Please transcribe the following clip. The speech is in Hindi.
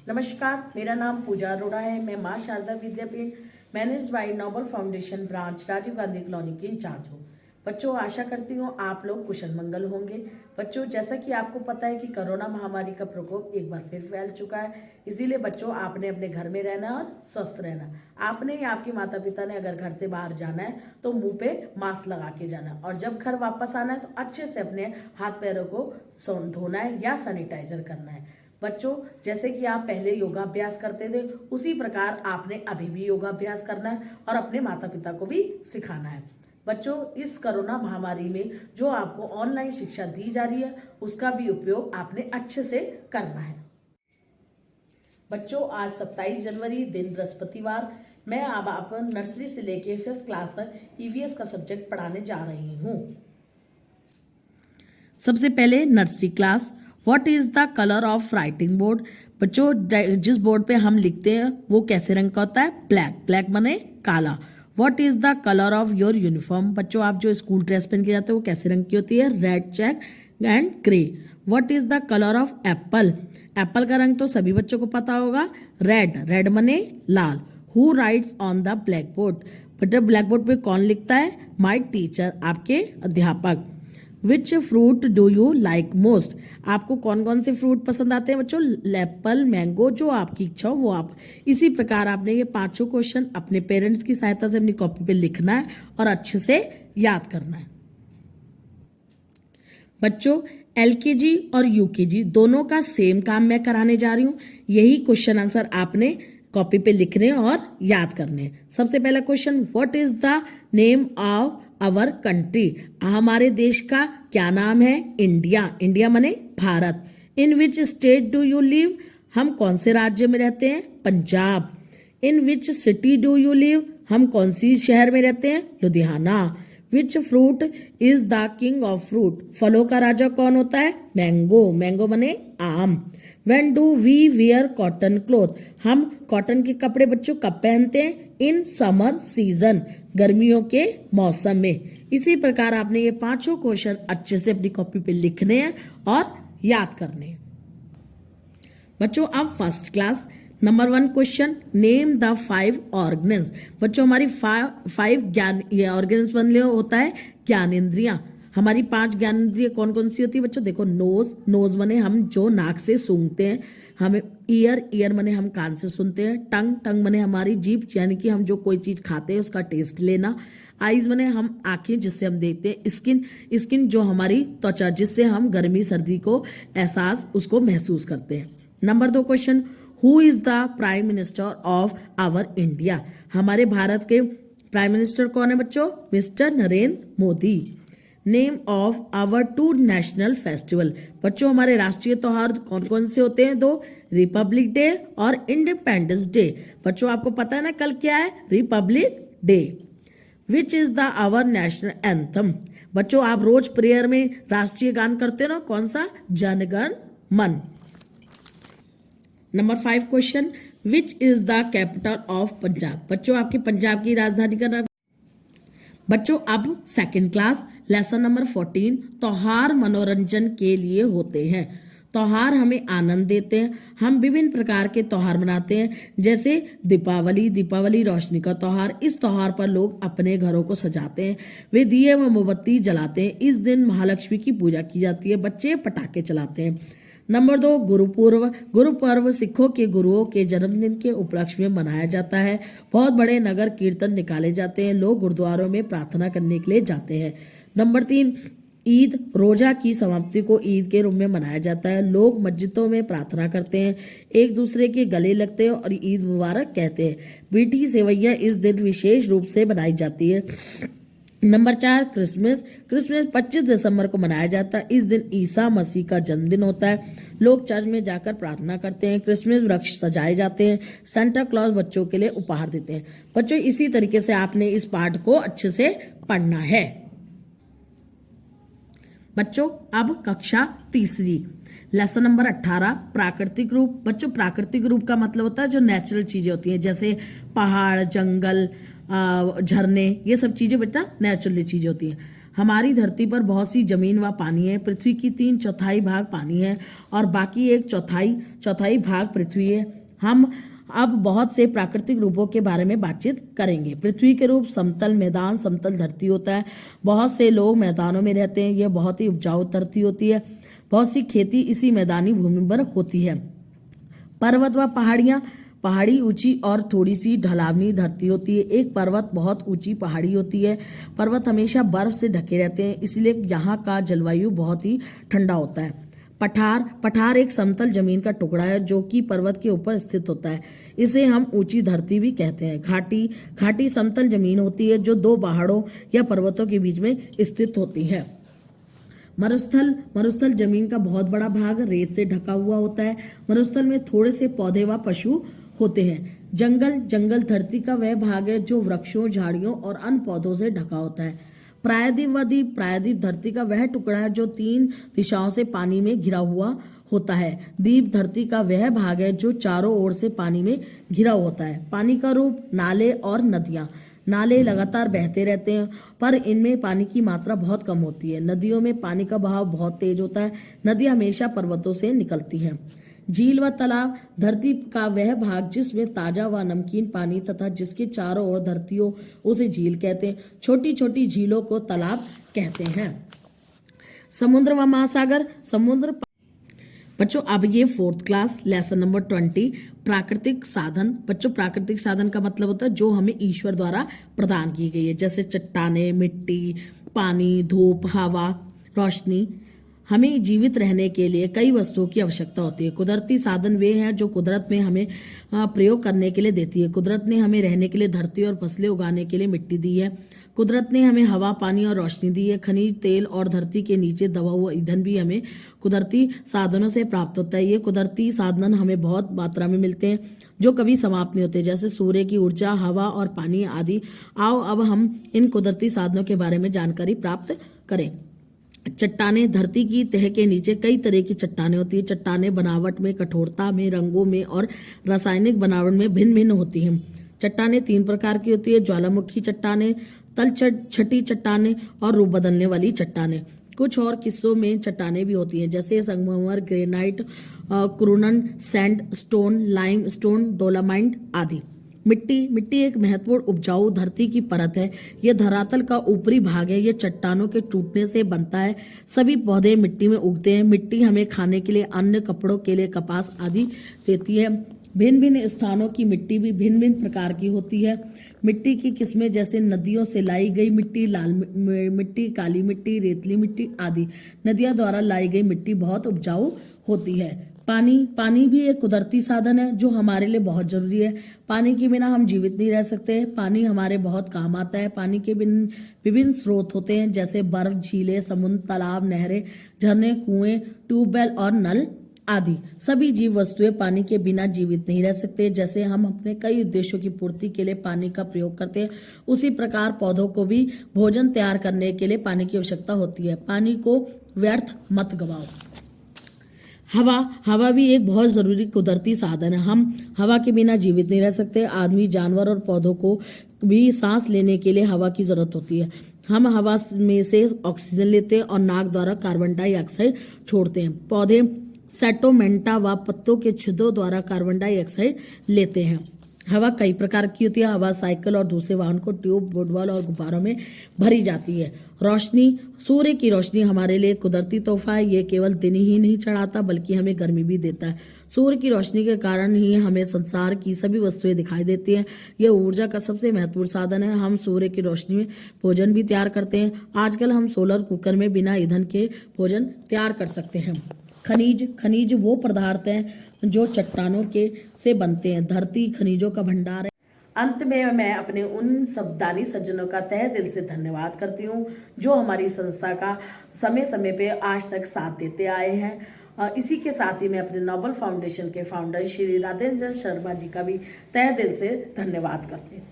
नमस्कार, मेरा नाम पूजा अरोड़ा है। मैं Maa Sharda Vidyapeeth managed by noble foundation branch Rajiv Gandhi colony की इंचार्ज हूँ। बच्चों, आशा करती हूँ आप लोग कुशल मंगल होंगे। बच्चों, जैसा कि आपको पता है कि कोरोना महामारी का प्रकोप एक बार फिर फैल चुका है, इसीलिए बच्चों आपने अपने घर में रहना और स्वस्थ रहना। आपने या आपके माता पिता ने अगर घर से बाहर जाना है तो मुंह पे मास्क लगा के जाना, और जब घर वापस आना है तो अच्छे से अपने हाथ पैरों को धोना है या सैनिटाइजर करना है। बच्चों, जैसे कि आप पहले योगाभ्यास करते थे उसी प्रकार आपने अभी भी योगाभ्यास करना है और अपने माता पिता को भी सिखाना है। बच्चों, इस कोरोना महामारी में जो आपको ऑनलाइन शिक्षा दी जा रही है उसका भी उपयोग आपने अच्छे से करना है। बच्चों, आज 27 जनवरी दिन बृहस्पतिवार, मैं अब आप नर्सरी से लेके 5th क्लास तक ईवीएस का सब्जेक्ट पढ़ाने जा रही हूँ। सबसे पहले nursery class. What is the colour of writing board? बच्चों, जिस बोर्ड पे हम लिखते हैं वो कैसे रंग का होता है? ब्लैक। ब्लैक माने काला। What is the colour of your uniform? बच्चों, आप जो स्कूल ड्रेस पहन के जाते हैं वो कैसे रंग की होती है? Red, check and grey. What is the colour of apple? Apple का रंग तो सभी बच्चों को पता होगा, रेड। रेड माने लाल। Who writes on the black board? बेटा, ब्लैक बोर्ड पे कौन लिखता है? माई टीचर, आपके अध्यापक। Which fruit do you like most? आपको कौन कौन से फ्रूट पसंद आते हैं बच्चों? एप्पल, मैंगो, जो आपकी इच्छा हो वो आप। इसी प्रकार आपने ये 5 क्वेश्चन अपने पेरेंट्स की सहायता से अपनी कॉपी पे लिखना है और अच्छे से याद करना है। बच्चों, एलकेजी और यूकेजी दोनों का सेम काम मैं कराने जा रही हूँ। यही क्वेश्चन आंसर आपने कॉपी पे लिखने और याद करने। सबसे पहला question, what is the name of our country? हमारे देश का क्या नाम है? इंडिया। इंडिया माने भारत। In which state do you live? हम कौन से राज्य में रहते हैं? Punjab. In which city do you live? हम कौन सी शहर में रहते हैं? Ludhiana. Which fruit is the king of fruit? फलों का राजा कौन होता है? मैंगो। मैंगो माने आम। When do we wear cotton cloth? हम कॉटन के कपड़े बच्चों कब पहनते हैं? इन समर सीजन, गर्मियों के मौसम में। इसी प्रकार आपने ये 5 क्वेश्चन अच्छे से अपनी कॉपी पे लिखने हैं और याद करने हैं। बच्चों, अब first class number 1 question, name the 5 organs. बच्चों, हमारी 5 ज्ञान ऑर्गन्स बन होता है ज्ञानेंद्रियां। हमारी 5 ज्ञानेंद्रिय कौन कौन सी होती है बच्चों? देखो, नोज। नोज मने हम जो नाक से सूंघते हैं। हमें ईयर। ईयर मने हम कान से सुनते हैं। टंग। टंग मने हमारी जीभ, यानी कि हम जो कोई चीज खाते हैं उसका टेस्ट लेना। आईज मने हम आंखें, जिससे हम देखते हैं। स्किन। स्किन जो हमारी त्वचा, जिससे हम गर्मी सर्दी को एहसास उसको महसूस करते हैं। Number 2 question, who is the prime minister of our India? हमारे भारत के प्राइम मिनिस्टर कौन है बच्चों? Mister Narendra Modi. Name of our 2 national festival. बच्चों, हमारे राष्ट्रीय त्योहार कौन कौन से होते हैं? 2, रिपब्लिक डे और इंडिपेंडेंस डे। बच्चों, आपको पता है ना कल क्या है? Republic day. Which is the our national anthem? बच्चों, आप रोज प्रेयर में राष्ट्रीय गान करते हो ना, कौन सा? जनगण मन। Number 5 question, which is the capital of Punjab? बच्चों, आपके पंजाब की राजधानी का नाम। बच्चों, अब सेकंड क्लास लेसन नंबर 14, त्योहार मनोरंजन के लिए होते हैं। त्योहार हमें आनंद देते हैं। हम विभिन्न प्रकार के त्योहार मनाते हैं, जैसे दीपावली। दीपावली रोशनी का त्योहार। इस त्योहार पर लोग अपने घरों को सजाते हैं, वे दिए व मोमबत्ती जलाते हैं। इस दिन महालक्ष्मी की पूजा की जाती है। बच्चे पटाखे चलाते हैं। नंबर 2, गुरुपर्व। गुरुपर्व सिखों के गुरुओं के जन्मदिन के उपलक्ष्य में मनाया जाता है। बहुत बड़े नगर कीर्तन निकाले जाते हैं। लोग गुरुद्वारों में प्रार्थना करने के लिए जाते हैं। नंबर 3, ईद। रोजा की समाप्ति को ईद के रूप में मनाया जाता है। लोग मस्जिदों में प्रार्थना करते हैं, एक दूसरे के गले लगते हैं और ईद मुबारक कहते हैं। मीठी सेवैयां इस दिन विशेष रूप से बनाई जाती है। Number 4, Christmas. क्रिसमस 25 दिसंबर को मनाया जाता है। इस दिन ईसा मसीह का जन्मदिन होता है। लोग चर्च में जाकर प्रार्थना करते हैं। क्रिसमस वृक्ष सजाए जाते हैं। सेंटा क्लॉज बच्चों के लिए उपहार देते हैं। बच्चों, इसी तरीके से आपने इस पाठ को अच्छे से पढ़ना है। बच्चों, अब कक्षा तीसरी लेसन नंबर 18, प्राकृतिक रूप। बच्चों, प्राकृतिक रूप का मतलब होता है जो नेचुरल चीजें होती हैं, जैसे पहाड़, जंगल, झरने, ये सब चीजें बेटा नेचुरल चीजें होती हैं। हमारी धरती पर बहुत सी जमीन व पानी है। पृथ्वी की 3/4 भाग पानी है और बाकी 1/4 भाग पृथ्वी है। हम अब बहुत से प्राकृतिक रूपों के बारे में बातचीत करेंगे। पृथ्वी के रूप समतल मैदान, समतल धरती होता है। बहुत से लोग मैदानों में रहते हैं। यह बहुत ही उपजाऊ धरती होती है। बहुत सी खेती इसी मैदानी भूमि पर होती है। पर्वत व पहाड़ियाँ, पहाड़ी ऊंची और थोड़ी सी ढलावनी धरती होती है। एक पर्वत बहुत ऊंची पहाड़ी होती है। पर्वत हमेशा बर्फ से ढके रहते हैं, इसलिए यहाँ का जलवायु बहुत ही ठंडा होता है। पठार एक समतल जमीन का टुकड़ा है जो कि पर्वत के ऊपर स्थित होता है। इसे हम ऊंची धरती भी कहते हैं। घाटी समतल जमीन होती है जो दो पहाड़ों या पर्वतों के बीच में स्थित होती है। मरुस्थल जमीन का बहुत बड़ा भाग रेत से ढका हुआ होता है। मरुस्थल में थोड़े से पौधे व पशु होते हैं। जंगल धरती का वह भाग है जो वृक्षों, झाड़ियों और अन्य पौधों से ढका होता है। प्रायद्वीप धरती का वह टुकड़ा है जो 3 दिशाओं से पानी में घिरा हुआ होता है। द्वीप धरती का वह भाग है जो चारों ओर से पानी में घिरा होता है। पानी का रूप नाले और नदियाँ। नाले लगातार बहते रहते हैं पर इनमें पानी की मात्रा बहुत कम होती है। नदियों में पानी का बहाव बहुत तेज होता है। नदियाँ हमेशा पर्वतों से निकलती हैं। झील व तालाब धरती का वह भाग जिसमें ताजा व नमकीन पानी तथा जिसके चारों ओर धरती हो उसे झील कहते हैं। छोटी छोटी झीलों को तालाब कहते हैं। समुद्र व महासागर। बच्चों अब ये 4th क्लास लेसन नंबर 20 प्राकृतिक साधन। बच्चों प्राकृतिक साधन का मतलब होता है जो हमें ईश्वर द्वारा प्रदान की गई है, जैसे चट्टाने, मिट्टी, पानी, धूप, हवा, रोशनी। हमें जीवित रहने के लिए कई वस्तुओं की आवश्यकता होती है। कुदरती साधन वे हैं जो कुदरत में हमें प्रयोग करने के लिए देती है। कुदरत ने हमें रहने के लिए धरती और फसलें उगाने के लिए मिट्टी दी है। कुदरत ने हमें हवा, पानी और रोशनी दी है। खनिज तेल और धरती के नीचे दबा हुआ ईंधन भी हमें कुदरती साधनों से प्राप्त होता है। ये कुदरती साधन हमें बहुत मात्रा में मिलते हैं जो कभी समाप्त नहीं होते, जैसे सूर्य की ऊर्जा, हवा और पानी आदि। आओ अब हम इन कुदरती साधनों के बारे में जानकारी प्राप्त करें। चट्टानें। धरती की तह के नीचे कई तरह की चट्टानें होती है। चट्टानें बनावट में, कठोरता में, रंगों में और रासायनिक बनावट में भिन्न भिन्न होती हैं। चट्टानें 3 प्रकार की होती है: ज्वालामुखी चट्टानें, छठी चट्टानें और रूप बदलने वाली चट्टानें। कुछ और किस्सों में चट्टानें भी होती हैं जैसे संगमरमर, ग्रेनाइट, कुरुनन, sand stone, lime stone, dolomite आदि। मिट्टी एक महत्वपूर्ण उपजाऊ धरती की परत है। यह धरातल का ऊपरी भाग है। यह चट्टानों के टूटने से बनता है। सभी पौधे मिट्टी में उगते हैं। मिट्टी हमें खाने के लिए अन्न, कपड़ों के लिए कपास आदि देती है। भिन्न भिन्न स्थानों की मिट्टी भी भिन्न भिन्न प्रकार की होती है। मिट्टी की किस्में जैसे नदियों से लाई गई मिट्टी, लाल मिट्टी, काली मिट्टी, रेतली मिट्टी आदि। नदियां द्वारा लाई गई मिट्टी बहुत उपजाऊ होती है। पानी भी एक कुदरती साधन है जो हमारे लिए बहुत जरूरी है। पानी के बिना हम जीवित नहीं रह सकते। पानी हमारे बहुत काम आता है। पानी के विभिन्न स्रोत होते हैं जैसे बर्फ, झीलें, समुद्र, तालाब, नहरें, झरने, कुएं, ट्यूबवेल और नल आदि। सभी जीव वस्तुएं पानी के बिना जीवित नहीं रह सकते। जैसे हम अपने कई उद्देश्यों की पूर्ति के लिए पानी का प्रयोग करते हैं, उसी प्रकार पौधों को भी भोजन तैयार करने के लिए पानी की आवश्यकता होती है। पानी को व्यर्थ मत गवाओ। हवा भी एक बहुत जरूरी कुदरती साधन है। हम हवा के बिना जीवित नहीं रह सकते। आदमी, जानवर और पौधों को भी सांस लेने के लिए हवा की जरूरत होती है। हम हवा में से ऑक्सीजन लेते हैं और नाक द्वारा कार्बन डाइऑक्साइड छोड़ते हैं। पौधे सेटोमेंटा व पत्तों के छिद्रों द्वारा कार्बन डाइऑक्साइड लेते हैं। हवा कई प्रकार की होती है। हवा साइकिल और दूसरे वाहन को ट्यूब, फुटबॉल और गुब्बारों में भरी जाती है। रोशनी। सूर्य की रोशनी हमारे लिए कुदरती तोहफा है। ये केवल दिन ही नहीं चढ़ाता बल्कि हमें गर्मी भी देता है। सूर्य की रोशनी के कारण ही हमें संसार की सभी वस्तुएं दिखाई देती हैं। यह ऊर्जा का सबसे महत्वपूर्ण साधन है। हम सूर्य की रोशनी में भोजन भी तैयार करते हैं। आजकल हम सोलर कुकर में बिना ईंधन के भोजन तैयार कर सकते हैं। खनिज वो पदार्थ हैं जो चट्टानों के से बनते हैं। धरती खनिजों का भंडार है। अंत में मैं अपने उन शब्दानी सज्जनों का तहे दिल से धन्यवाद करती हूँ जो हमारी संस्था का समय समय पे आज तक साथ देते आए हैं। इसी के साथ ही मैं अपने नोबल फाउंडेशन के फाउंडर श्री राधेंद्र शर्मा जी का भी तहे दिल से धन्यवाद करती हूँ।